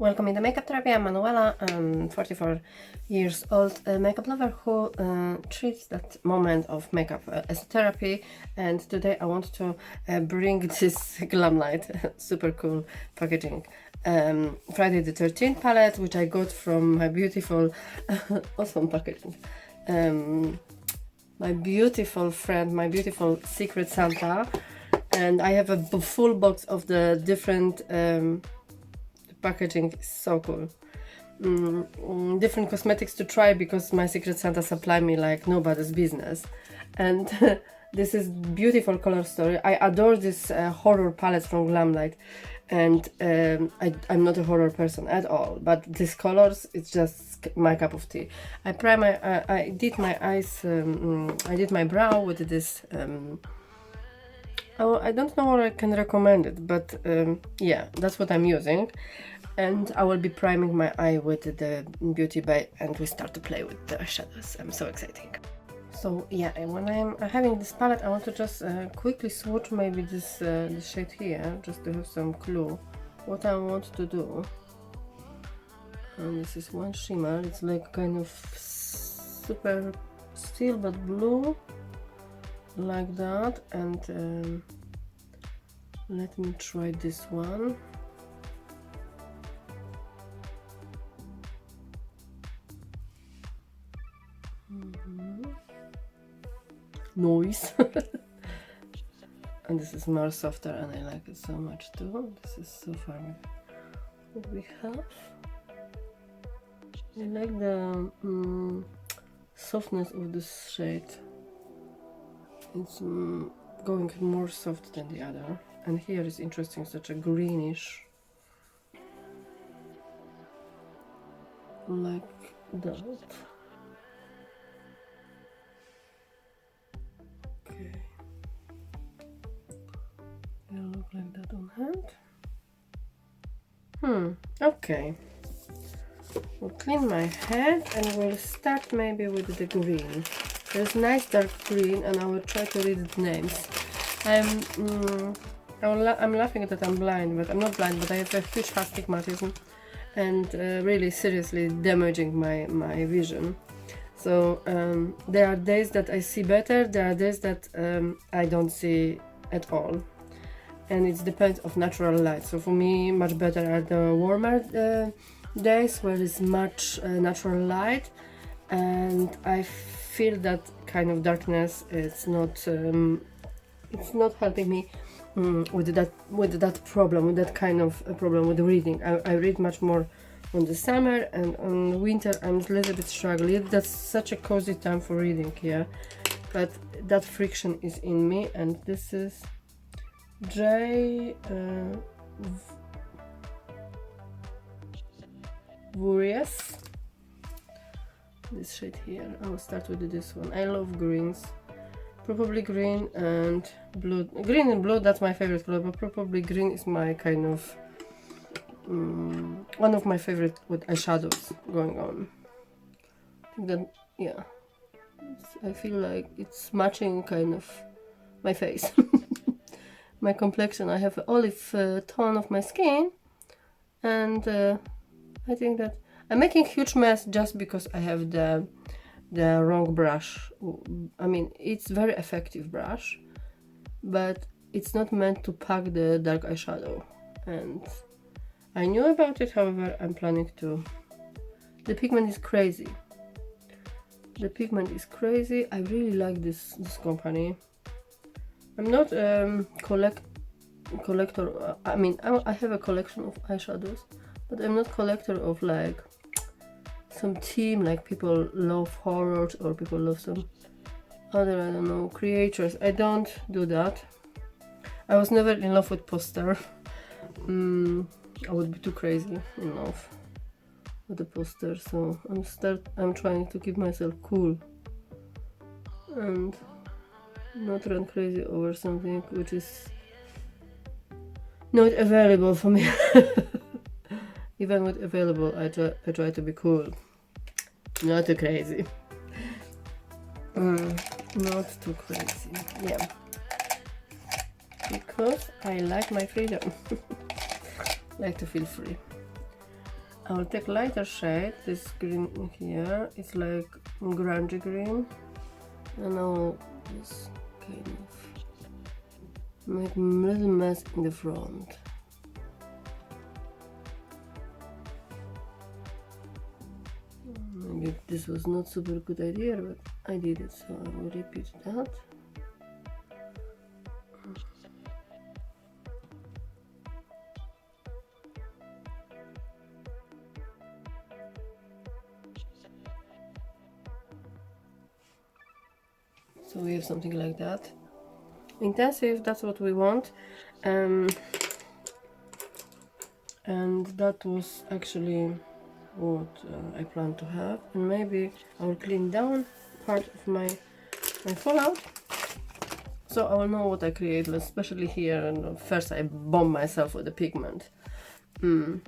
Welcome in the makeup therapy. I'm Manuela. I'm 44 years old makeup lover who treats that moment of makeup as therapy. And today I want to bring this Glimlite super cool packaging Friday the 13th palette, which I got from my beautiful awesome packaging. My beautiful friend, my beautiful secret Santa, and I have a full box of the different packaging is so cool. Different cosmetics to try because my secret Santa supply me like nobody's business. And this is beautiful color story. I adore this horror palette from Glimlite, and I'm not a horror person at all, but these colors, it's just my cup of tea. I did my eyes, I did my brow with this I don't know what I can recommend it, but yeah, that's what I'm using. And I will be priming my eye with the Beauty Bay, and we start to play with the shadows. I'm so excited. So yeah, and when I'm having this palette, I want to just quickly swatch maybe this shade here, just to have some clue what I want to do. And this is one shimmer. It's like kind of super still but blue, like that. And let me try this one. Noise. And this is more softer, and I like it so much too. This is so far what we have. I like the softness of this shade. It's going more soft than the other, and here is interesting, such a greenish, like that. Okay, it'll look like that on hand. Okay, we'll clean my head and we'll start maybe with the green. There's nice dark green, and I will try to read the names. I'm laughing that I'm blind, but I'm not blind, but I have a huge astigmatism, and really seriously damaging my vision. So there are days that I see better, there are days that I don't see at all, and it depends of natural light. So for me, much better are the warmer days where it's much natural light, and I feel that kind of darkness is not it's not helping me with that problem, with that kind of problem with reading. I read much more on the summer, and on winter I'm a little bit struggling. That's such a cozy time for reading here, but that friction is in me. And this is Drvus. This shade here. I will start with this one. I love greens, probably green and blue. Green and blue, that's my favorite color, but probably green is my kind of one of my favorite with eyeshadows going on. I think that, yeah, I feel like it's matching kind of my face. My complexion. I have an olive tone of my skin, and I think that I'm making huge mess just because I have the wrong brush. I mean, it's very effective brush, but it's not meant to pack the dark eyeshadow, and I knew about it. However, I'm planning to. The pigment is crazy. The pigment is crazy. I really like this company. I'm not collector. I mean, I have a collection of eyeshadows, but I'm not collector of like some theme, like people love horrors or people love some other, I don't know, creators. I don't do that. I was never in love with poster. I would be too crazy in love with the poster, so I'm trying to keep myself cool and not run crazy over something which is not available for me. Even with available, I try to be cool, not too crazy. Not too crazy, yeah. Because I like my freedom. Like to feel free. I will take lighter shade, this green here, it's like grungy green, and I will just kind of make a little mess in the front. Maybe this was not super good idea, but I did it, so I will repeat that. So we have something like that. Intensive, that's what we want. And that was actually what I plan to have. And maybe I will clean down part of my fallout, so I will know what I create, especially here. And first I bomb myself with the pigment. So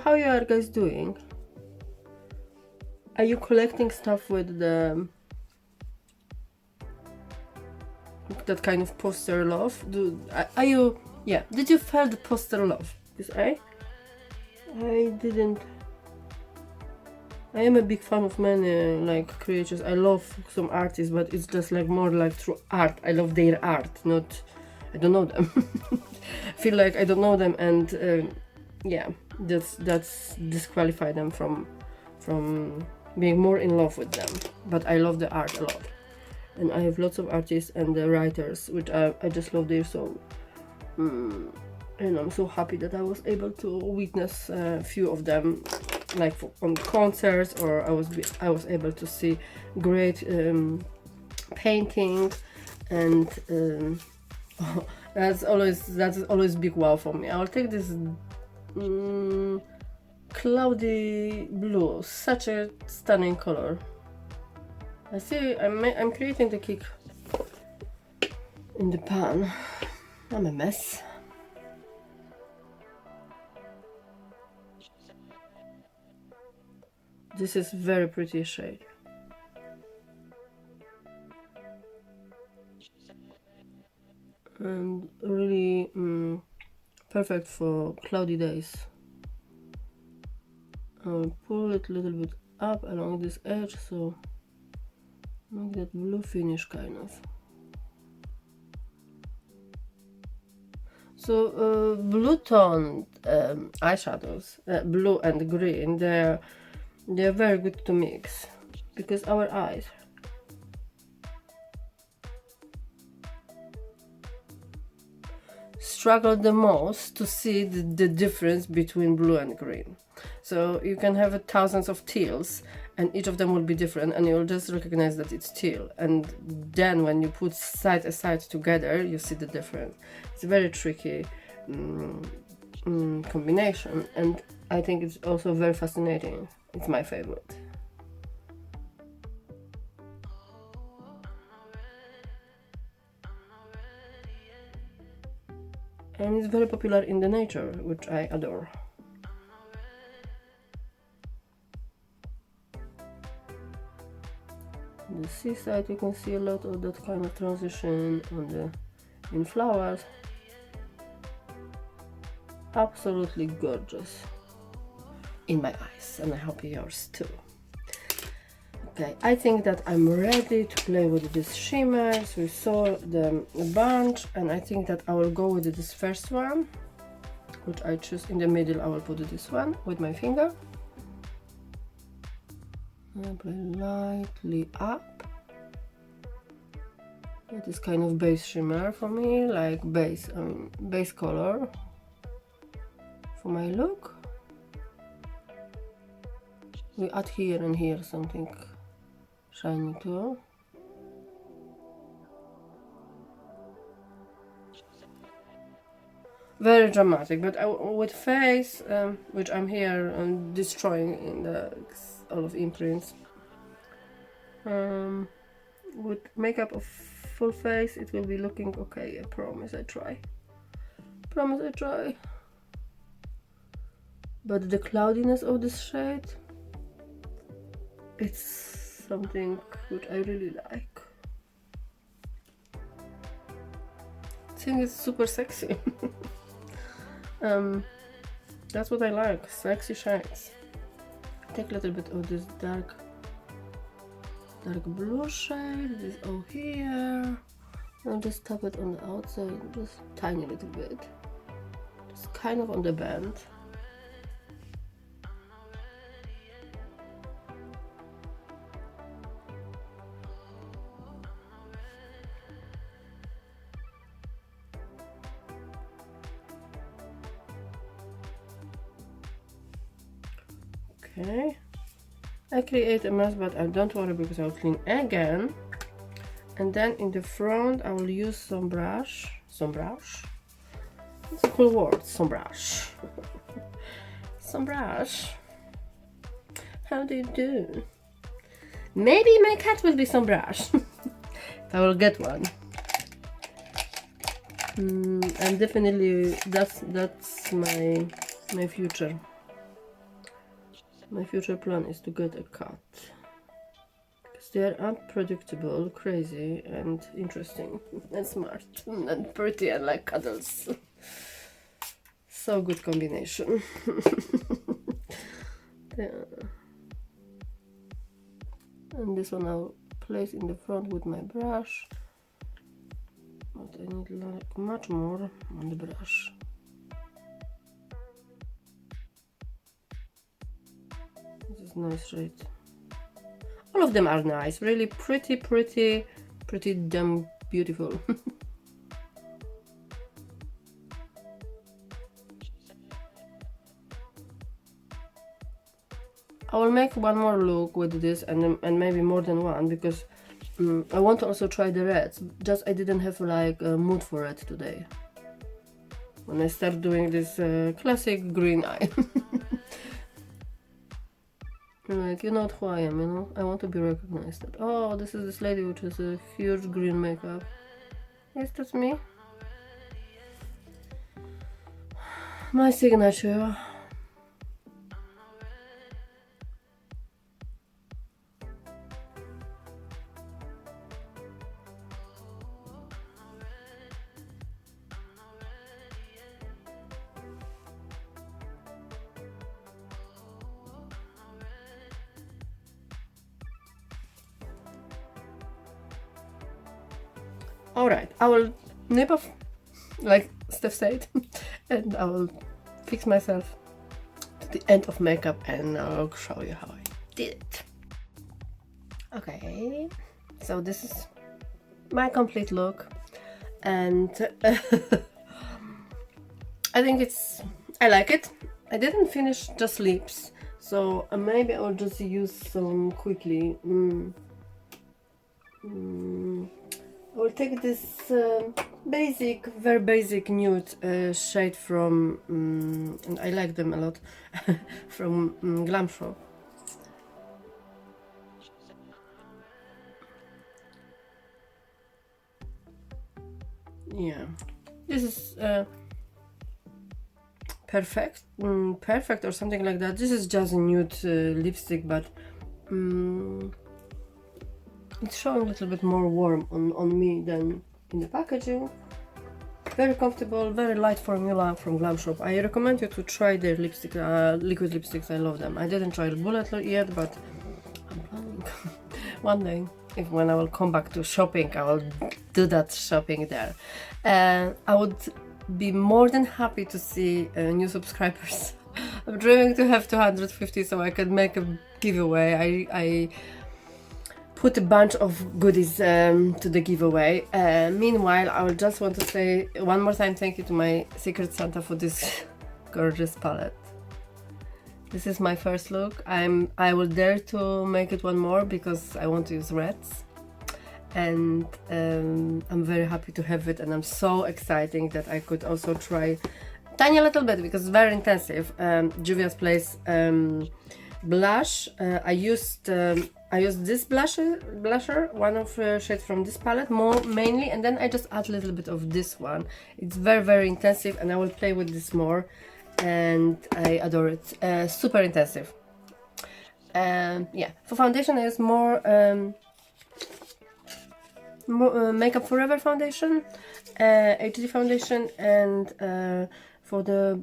how you are guys doing? Are you collecting stuff with the that kind of poster love? Are you, yeah, did you feel the poster love? Because I didn't. I am a big fan of many like creators. I love some artists, but it's just like more like through art. I love their art, not, I don't know them. I feel like I don't know them, and yeah, that's disqualify them from being more in love with them. But I love the art a lot, and I have lots of artists and the writers which I just love their soul. And I'm so happy that I was able to witness a few of them, like on concerts, or I was able to see great painting, and that's always big wow for me. I'll take this cloudy blue, such a stunning color. I see I'm creating the cake in the pan. I'm a mess. This is very pretty shade. And really perfect for cloudy days. I'll pull it a little bit up along this edge, so make that blue finish kind of. So blue toned eyeshadows, blue and green, they're very good to mix, because our eyes struggle the most to see the difference between blue and green. So you can have thousands of teals, and each of them will be different, and you'll just recognize that it's teal. And then when you put side by side together, you see the difference. It's a very tricky combination, and I think it's also very fascinating. It's my favorite. And it's very popular in the nature, which I adore. The seaside, you can see a lot of that kind of transition in flowers. Absolutely gorgeous in my eyes, and I hope yours too. Okay, I think that I'm ready to play with these shimmers. We saw the bunch, and I think that I will go with this first one, which I choose in the middle. I will put this one with my finger. Apply lightly up. That is kind of base shimmer for me, like base color for my look. We add here and here something shiny too. Very dramatic, but with face, which I'm here destroying in the all of imprints. With makeup of full face, it will be looking okay. I promise. I try. Promise I try. But the cloudiness of this shade, it's something which I really like. I think it's super sexy. That's what I like, sexy shades. Take a little bit of this dark blue shade, this over here. I'll just tap it on the outside, just tiny little bit. Just kind of on the band. Okay, I create a mess, but I don't worry because I'll clean again. And then in the front I will use some brush. It's a cool word, some brush. Some brush. How do you do? Maybe my cat will be some brush. If I will get one. And definitely that's my future. My future plan is to get a cat. Because they are unpredictable, crazy, and interesting, and smart, and pretty, and like cuddles. So good combination. Yeah. And this one I'll place in the front with my brush. But I need like much more on the brush. This is nice shade. All of them are nice, really pretty damn beautiful. I will make one more look with this and maybe more than one because I want to also try the reds. Just I didn't have like a mood for it today. When I start doing this classic green eye. Like, you know who I am, you know? I want to be recognized. That, oh, this is this lady which has a huge green makeup. Yes, that's me. My signature. Alright, I will nip off, like Steph said, and I will fix myself to the end of makeup and I'll show you how I did it. Okay, so this is my complete look and I think I like it. I didn't finish just lips, so maybe I'll just use some quickly. I will take this very basic nude shade from, and I like them a lot, from Glamshop. Yeah, this is perfect or something like that. This is just a nude lipstick, but it's showing a little bit more warm on me than in the packaging. Very comfortable, very light formula from Glamshop. I recommend you to try their lipstick, liquid lipsticks. I love them. I didn't try the bullet yet, but I'm planning one day. When I will come back to shopping, I will do that shopping there. I would be more than happy to see new subscribers. I'm dreaming to have 250 so I can make a giveaway. I put a bunch of goodies to the giveaway. Meanwhile, I would just want to say one more time thank you to my Secret Santa for this gorgeous palette. This is my first look. I will dare to make it one more because I want to use reds. And I'm very happy to have it, and I'm so excited that I could also try tiny little bit because it's very intensive. Juvia's Place blush. I used this blusher, one of shades from this palette mainly, and then I just add a little bit of this one. It's very intensive, and I will play with this more, and I adore it. Super intensive. Yeah, for foundation I use more Makeup Forever foundation, HD foundation, and for the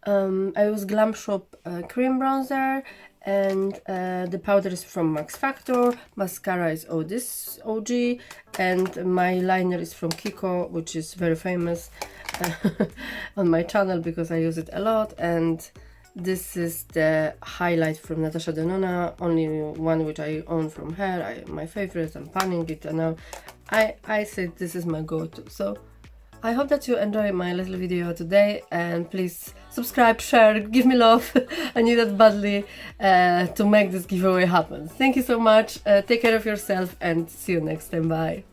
I use Glamshop cream bronzer, and the powder is from MaxFactor, mascara is this OG, and my liner is from Kiko, which is very famous on my channel because I use it a lot. And this is the highlight from Natasha Denona, only one which I own from her, my favorite. I'm panning it, and now I said this is my go-to. So I hope that you enjoy my little video today, and please subscribe, share, give me love. I need that badly to make this giveaway happen. Thank you so much, take care of yourself, and see you next time. Bye.